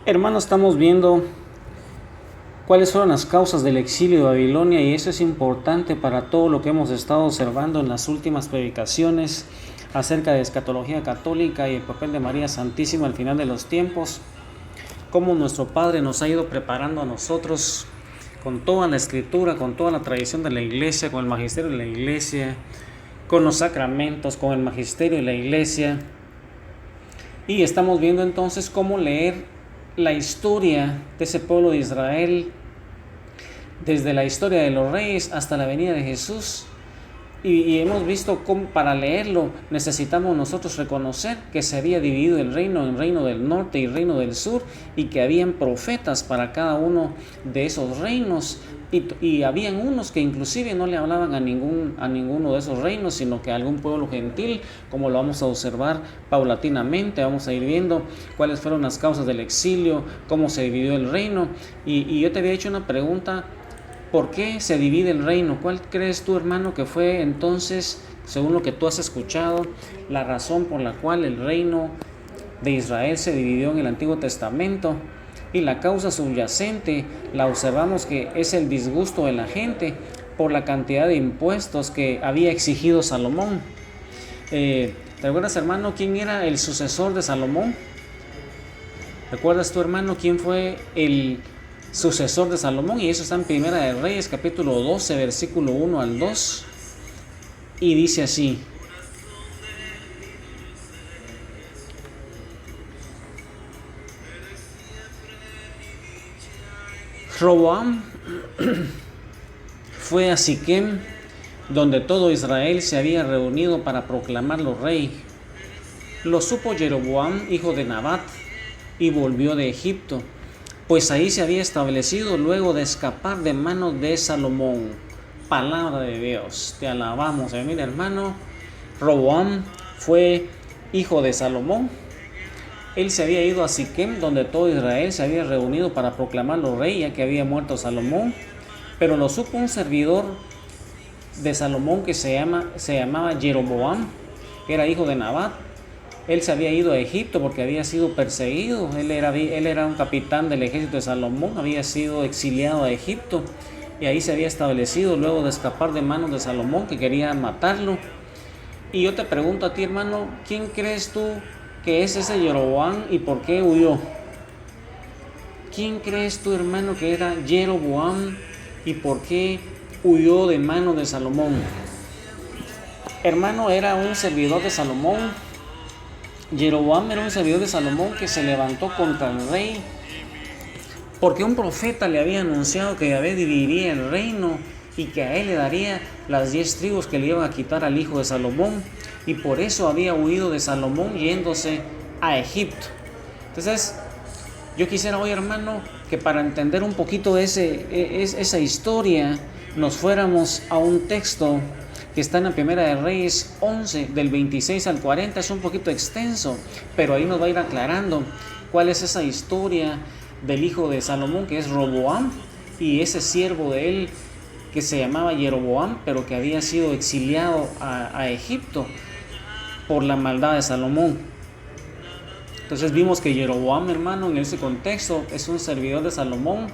Hermanos, estamos viendo cuáles fueron las causas del exilio de Babilonia, y eso es importante para todo lo que hemos estado observando en las últimas predicaciones acerca de escatología católica y el papel de María Santísima al final de los tiempos. Cómo nuestro Padre nos ha ido preparando a nosotros con toda la escritura, con toda la tradición de la iglesia, con el magisterio de la iglesia, con los sacramentos, con el magisterio de la iglesia. Y estamos viendo entonces cómo leer la historia de ese pueblo de Israel, desde la historia de los reyes hasta la venida de Jesús. Y hemos visto cómo para leerlo necesitamos nosotros reconocer que se había dividido el reino en reino del norte y reino del sur, y que habían profetas para cada uno de esos reinos, y habían unos que inclusive no le hablaban a ninguno de esos reinos, sino que a algún pueblo gentil, como lo vamos a observar paulatinamente. Vamos a ir viendo cuáles fueron las causas del exilio, cómo se dividió el reino. Y yo te había hecho una pregunta: ¿por qué se divide el reino? ¿Cuál crees tú, hermano, que fue entonces, según lo que tú has escuchado, la razón por la cual el reino de Israel se dividió en el Antiguo Testamento? Y la causa subyacente la observamos que es el disgusto de la gente por la cantidad de impuestos que había exigido Salomón. ¿Te acuerdas, hermano, quién era el sucesor de Salomón? ¿Recuerdas tú, hermano, quién fue el sucesor de Salomón? Y eso está en Primera de Reyes, capítulo 12, versículo 1 al 2. Y dice así: Roboam fue a Siquem, donde todo Israel se había reunido para proclamarlo rey. Lo supo Jeroboam, hijo de Nabat, y volvió de Egipto, pues ahí se había establecido luego de escapar de manos de Salomón. Palabra de Dios, te alabamos. Mira, hermano, Roboam fue hijo de Salomón. Él se había ido a Siquem, donde todo Israel se había reunido para proclamarlo rey, ya que había muerto Salomón. Pero lo supo un servidor de Salomón que se llamaba Jeroboam, que era hijo de Nabat. Él se había ido a Egipto porque había sido perseguido. Él era un capitán del ejército de Salomón, había sido exiliado a Egipto, y ahí se había establecido luego de escapar de manos de Salomón, que quería matarlo. Y yo te pregunto a ti, hermano, ¿quién crees tú que es ese Jeroboam y por qué huyó? ¿Quién crees tú, hermano, que era Jeroboam y por qué huyó de manos de Salomón? Hermano, era un servidor de Salomón. Jeroboam era un servidor de Salomón que se levantó contra el rey porque un profeta le había anunciado que Yahvé dividiría el reino y que a él le daría las 10 tribus que le iban a quitar al hijo de Salomón, y por eso había huido de Salomón yéndose a Egipto. Entonces, yo quisiera hoy, hermano, que para entender un poquito de esa historia nos fuéramos a un texto que está en la Primera de Reyes 11, del 26 al 40. Es un poquito extenso, pero ahí nos va a ir aclarando cuál es esa historia del hijo de Salomón, que es Roboam, y ese siervo de él que se llamaba Jeroboam, pero que había sido exiliado a Egipto por la maldad de Salomón. Entonces vimos que Jeroboam, hermano, en ese contexto es un servidor de Salomón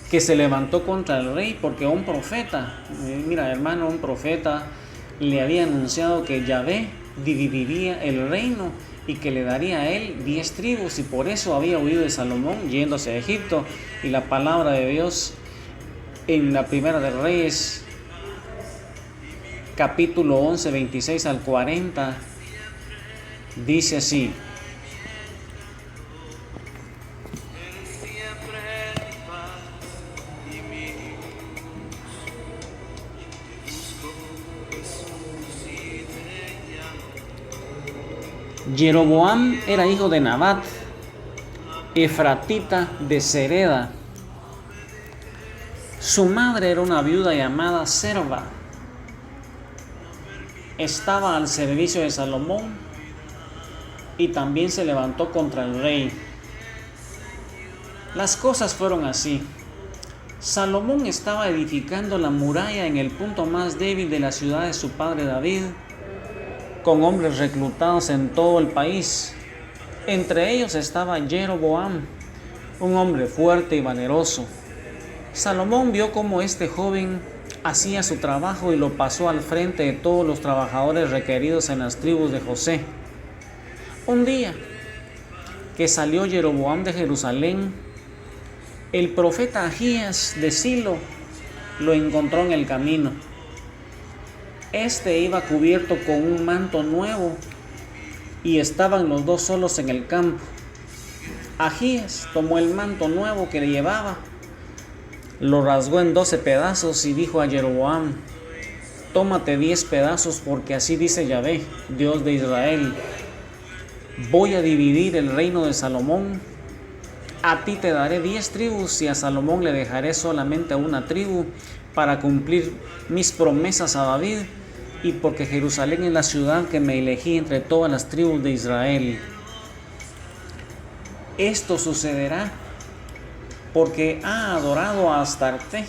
que se levantó contra el rey porque un profeta, mira, hermano, un profeta le había anunciado que Yahvé dividiría el reino y que le daría a él 10 tribus, y por eso había huido de Salomón yéndose a Egipto. Y la palabra de Dios en la Primera de Reyes, capítulo 11, 26 al 40, dice así: Jeroboam era hijo de Nabat, efratita de Sereda. Su madre era una viuda llamada Serva. Estaba al servicio de Salomón y también se levantó contra el rey. Las cosas fueron así. Salomón estaba edificando la muralla en el punto más débil de la ciudad de su padre David, con hombres reclutados en todo el país. Entre ellos estaba Jeroboam, un hombre fuerte y valeroso. Salomón vio cómo este joven hacía su trabajo y lo pasó al frente de todos los trabajadores requeridos en las tribus de José. Un día que salió Jeroboam de Jerusalén, el profeta Ahías de Silo lo encontró en el camino. Este iba cubierto con un manto nuevo y estaban los dos solos en el campo. Ahías tomó el manto nuevo que le llevaba, lo rasgó en 12 pedazos y dijo a Jeroboam: tómate 10 pedazos, porque así dice Yahvé, Dios de Israel: voy a dividir el reino de Salomón. A ti te daré 10 tribus y a Salomón le dejaré solamente una tribu, para cumplir mis promesas a David, y porque Jerusalén es la ciudad que me elegí entre todas las tribus de Israel. Esto sucederá porque ha adorado a Astarte,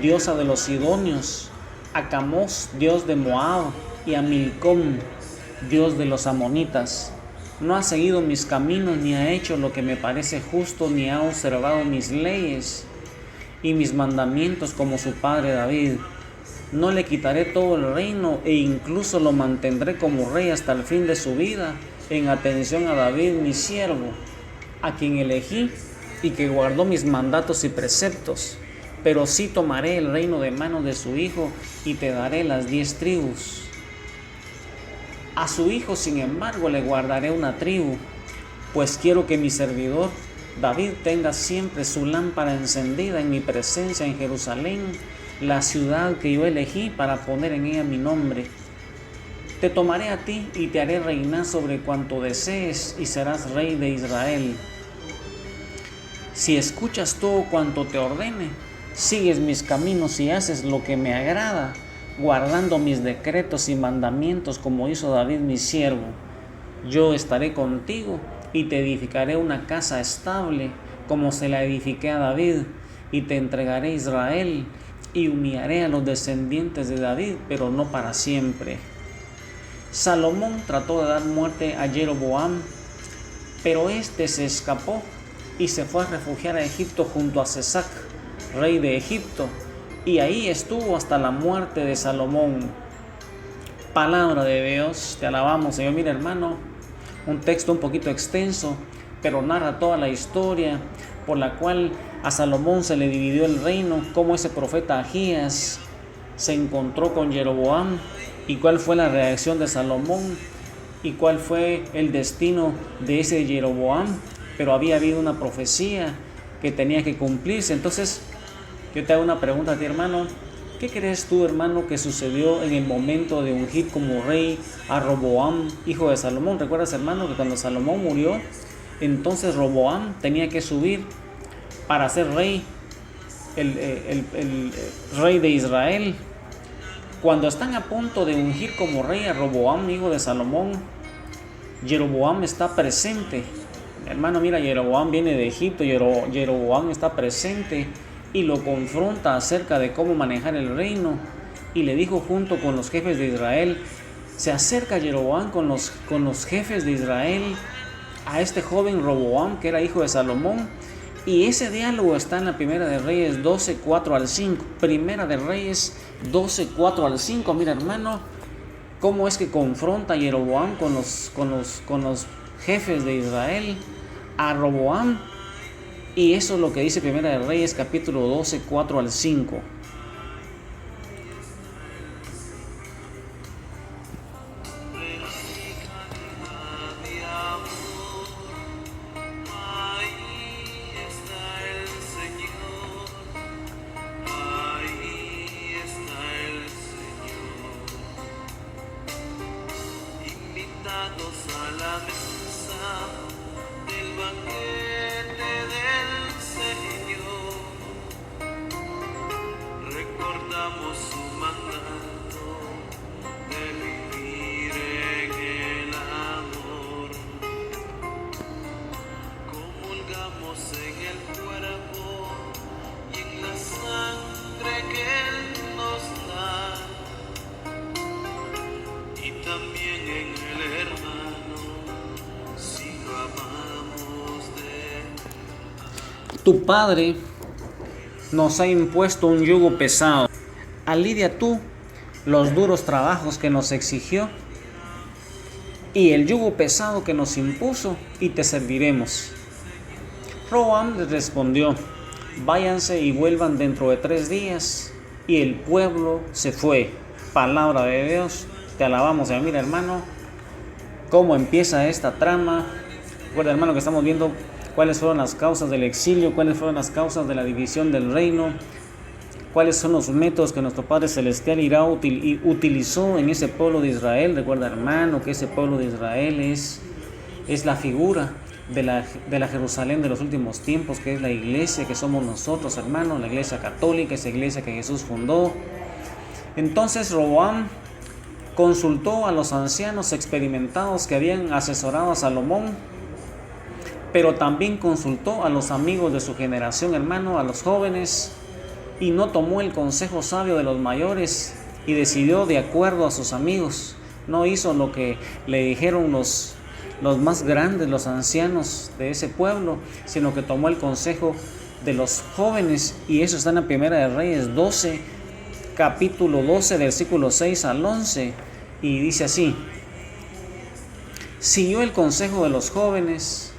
diosa de los sidonios, a Camós, dios de Moab, y a Milcom, dios de los amonitas. No ha seguido mis caminos, ni ha hecho lo que me parece justo, ni ha observado mis leyes y mis mandamientos como su padre David. No le quitaré todo el reino, e incluso lo mantendré como rey hasta el fin de su vida, en atención a David mi siervo, a quien elegí y que guardó mis mandatos y preceptos. Pero sí tomaré el reino de manos de su hijo y te daré las 10 tribus. A su hijo, sin embargo, le guardaré una tribu, pues quiero que mi servidor David tenga siempre su lámpara encendida en mi presencia en Jerusalén, la ciudad que yo elegí para poner en ella mi nombre. Te tomaré a ti y te haré reinar sobre cuanto desees, y serás rey de Israel. Si escuchas todo cuanto te ordene, sigues mis caminos y haces lo que me agrada, guardando mis decretos y mandamientos como hizo David mi siervo, yo estaré contigo y te edificaré una casa estable como se la edifiqué a David, y te entregaré Israel y humillaré a los descendientes de David, pero no para siempre. Salomón trató de dar muerte a Jeroboam, pero este se escapó y se fue a refugiar a Egipto junto a Sesac, rey de Egipto, y ahí estuvo hasta la muerte de Salomón. Palabra de Dios, te alabamos, Señor. Mira, hermano, un texto un poquito extenso, pero narra toda la historia por la cual a Salomón se le dividió el reino, cómo ese profeta Ahías se encontró con Jeroboam y cuál fue la reacción de Salomón y cuál fue el destino de ese Jeroboam. Pero había habido una profecía que tenía que cumplirse. Entonces, yo te hago una pregunta a ti, hermano. ¿Qué crees tú, hermano, que sucedió en el momento de ungir como rey a Roboam, hijo de Salomón? ¿Recuerdas, hermano, que cuando Salomón murió, entonces Roboam tenía que subir para ser rey, el rey de Israel? Cuando están a punto de ungir como rey a Roboam, hijo de Salomón, Jeroboam está presente. Hermano, mira, Jeroboam viene de Egipto, Jeroboam está presente y lo confronta acerca de cómo manejar el reino, y le dijo junto con los jefes de Israel. Se acerca Jeroboam con los jefes de Israel a este joven Roboam, que era hijo de Salomón, y ese diálogo está en la Primera de Reyes 12, 4 al 5. Primera de Reyes 12, 4 al 5. Mira, hermano, cómo es que confronta Jeroboam con los jefes de Israel a Roboam. Y eso es lo que dice Primera de Reyes capítulo 12, 4 al 5. A la mesa del banquete del Señor, recordamos su mandato de vivir en el amor, comulgamos en el cuerpo y en la sangre que Él nos da, y también en el hermano, si lo amamos. Tu padre nos ha impuesto un yugo pesado. Alidia tú los duros trabajos que nos exigió y el yugo pesado que nos impuso, y te serviremos. Roboam les respondió: váyanse y vuelvan dentro de 3 días. Y el pueblo se fue. Palabra de Dios. Te alabamos, mira, hermano, cómo empieza esta trama. Recuerda, hermano, que estamos viendo cuáles fueron las causas del exilio, cuáles fueron las causas de la división del reino, cuáles son los métodos que nuestro Padre Celestial utilizó en ese pueblo de Israel. Recuerda, hermano, que ese pueblo de Israel es la figura de la Jerusalén de los últimos tiempos, que es la iglesia que somos nosotros, hermano, la iglesia católica, esa iglesia que Jesús fundó. Entonces Roboam consultó a los ancianos experimentados que habían asesorado a Salomón, pero también consultó a los amigos de su generación, hermano, a los jóvenes, y no tomó el consejo sabio de los mayores y decidió de acuerdo a sus amigos. No hizo lo que le dijeron los más grandes, los ancianos de ese pueblo, sino que tomó el consejo de los jóvenes, y eso está en la Primera de Reyes 12, capítulo 12, versículo 6 al 11, y dice así: siguió el consejo de los jóvenes,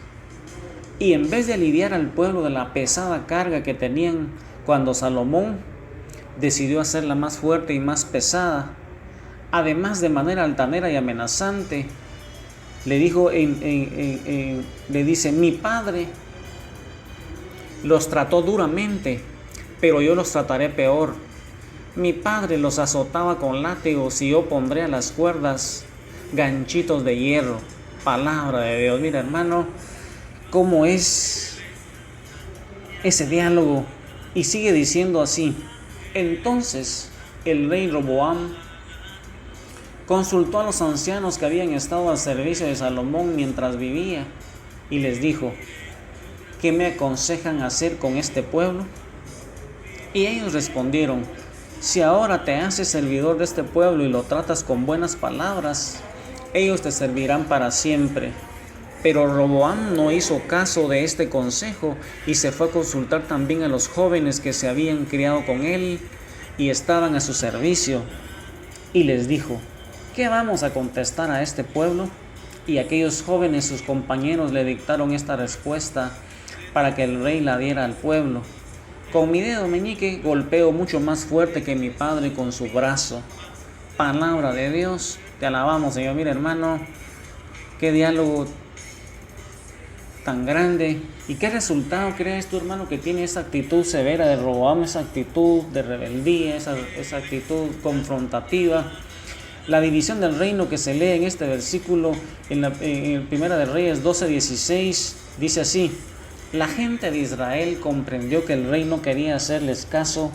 y en vez de aliviar al pueblo de la pesada carga que tenían cuando Salomón decidió hacerla más fuerte y más pesada, además de manera altanera y amenazante, le dice: mi padre los trató duramente, pero yo los trataré peor. Mi padre los azotaba con látigos y yo pondré a las cuerdas ganchitos de hierro. Palabra de Dios. Mira, hermano, cómo es ese diálogo. Y sigue diciendo así: entonces el rey Roboam consultó a los ancianos que habían estado al servicio de Salomón mientras vivía, y les dijo: ¿qué me aconsejan hacer con este pueblo? Y ellos respondieron: si ahora te haces servidor de este pueblo y lo tratas con buenas palabras, ellos te servirán para siempre. Pero Roboam no hizo caso de este consejo y se fue a consultar también a los jóvenes que se habían criado con él y estaban a su servicio, y les dijo: ¿qué vamos a contestar a este pueblo? Y aquellos jóvenes, sus compañeros, le dictaron esta respuesta para que el rey la diera al pueblo: con mi dedo meñique golpeo mucho más fuerte que mi padre con su brazo. Palabra de Dios. Te alabamos, Señor. Mira, hermano, qué diálogo tan grande. ¿Y qué resultado crees tú, hermano, que tiene esa actitud severa de Roboam, esa actitud de rebeldía, esa actitud confrontativa? La división del reino que se lee en este versículo, en Primera de Reyes 12:16, dice así: la gente de Israel comprendió que el rey no quería hacerles caso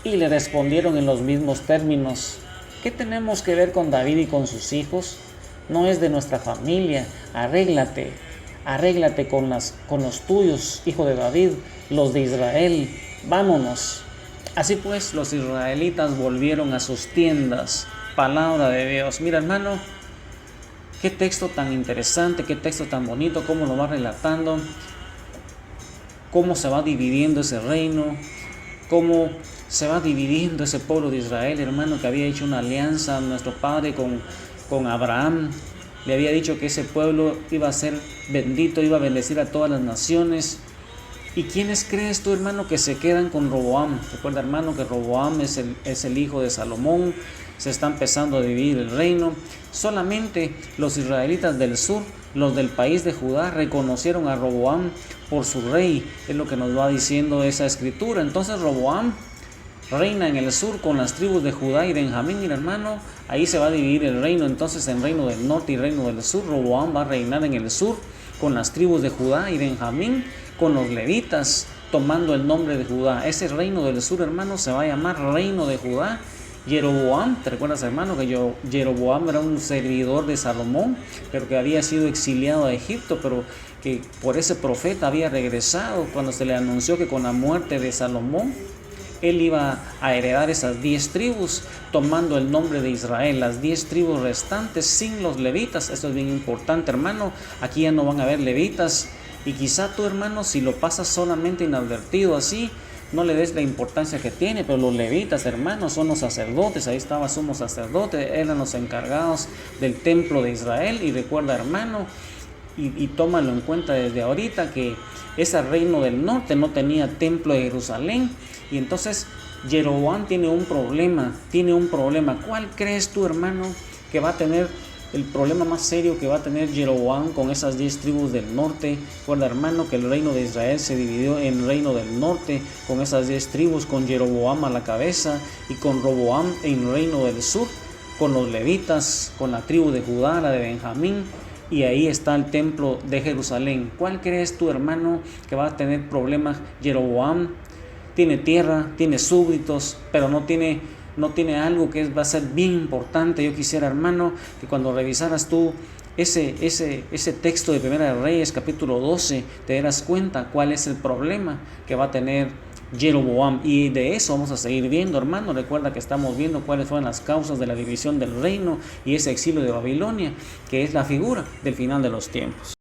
y le respondieron en los mismos términos: ¿qué tenemos que ver con David y con sus hijos? No es de nuestra familia. Arréglate con los tuyos, hijo de David, los de Israel. Vámonos. Así pues, los israelitas volvieron a sus tiendas. Palabra de Dios. Mira, hermano, qué texto tan interesante, qué texto tan bonito, cómo lo va relatando, cómo se va dividiendo ese reino, cómo se va dividiendo ese pueblo de Israel, hermano, que había hecho una alianza a nuestro padre con Abraham. Le había dicho que ese pueblo iba a ser bendito, iba a bendecir a todas las naciones. ¿Y quiénes crees tú, hermano, que se quedan con Roboam? Recuerda, hermano, que Roboam es el hijo de Salomón. Se está empezando a dividir el reino. Solamente los israelitas del sur, los del país de Judá, reconocieron a Roboam por su rey. Es lo que nos va diciendo esa escritura. Entonces Roboam reina en el sur con las tribus de Judá y Benjamín. Mira, hermano, ahí se va a dividir el reino. Entonces en reino del norte y reino del sur, Roboam va a reinar en el sur con las tribus de Judá y Benjamín, con los levitas, tomando el nombre de Judá. Ese reino del sur, hermano, se va a llamar reino de Judá. Jeroboam, ¿te recuerdas, hermano, que Jeroboam era un servidor de Salomón, pero que había sido exiliado a Egipto, pero que por ese profeta había regresado cuando se le anunció que con la muerte de Salomón él iba a heredar esas 10 tribus, tomando el nombre de Israel, las 10 tribus restantes sin los levitas? Esto es bien importante, hermano. Aquí ya no van a haber levitas Y quizá tú, hermano, si lo pasas solamente inadvertido así, no le des la importancia que tiene, pero los levitas, hermanos, son los sacerdotes. Ahí estaba sumo sacerdote, eran los encargados del templo de Israel. Y recuerda, hermano, y tómalo en cuenta desde ahorita, que ese reino del norte no tenía templo de Jerusalén. Y entonces Jeroboam tiene un problema. ¿Cuál crees tú, hermano, que va a tener el problema más serio que va a tener Jeroboam con esas 10 tribus del norte? Recuerda, hermano, que el reino de Israel se dividió en el reino del norte con esas 10 tribus, con Jeroboam a la cabeza, y con Roboam en el reino del sur, con los levitas, con la tribu de Judá, la de Benjamín, y ahí está el templo de Jerusalén. ¿Cuál crees tú, hermano, que va a tener problemas Jeroboam? Tiene tierra, tiene súbditos, pero no tiene algo que va a ser bien importante. Yo quisiera, hermano, que cuando revisaras tú ese texto de Primera de Reyes, capítulo 12, te darás cuenta cuál es el problema que va a tener Jeroboam. Y de eso vamos a seguir viendo, hermano. Recuerda que estamos viendo cuáles fueron las causas de la división del reino y ese exilio de Babilonia, que es la figura del final de los tiempos.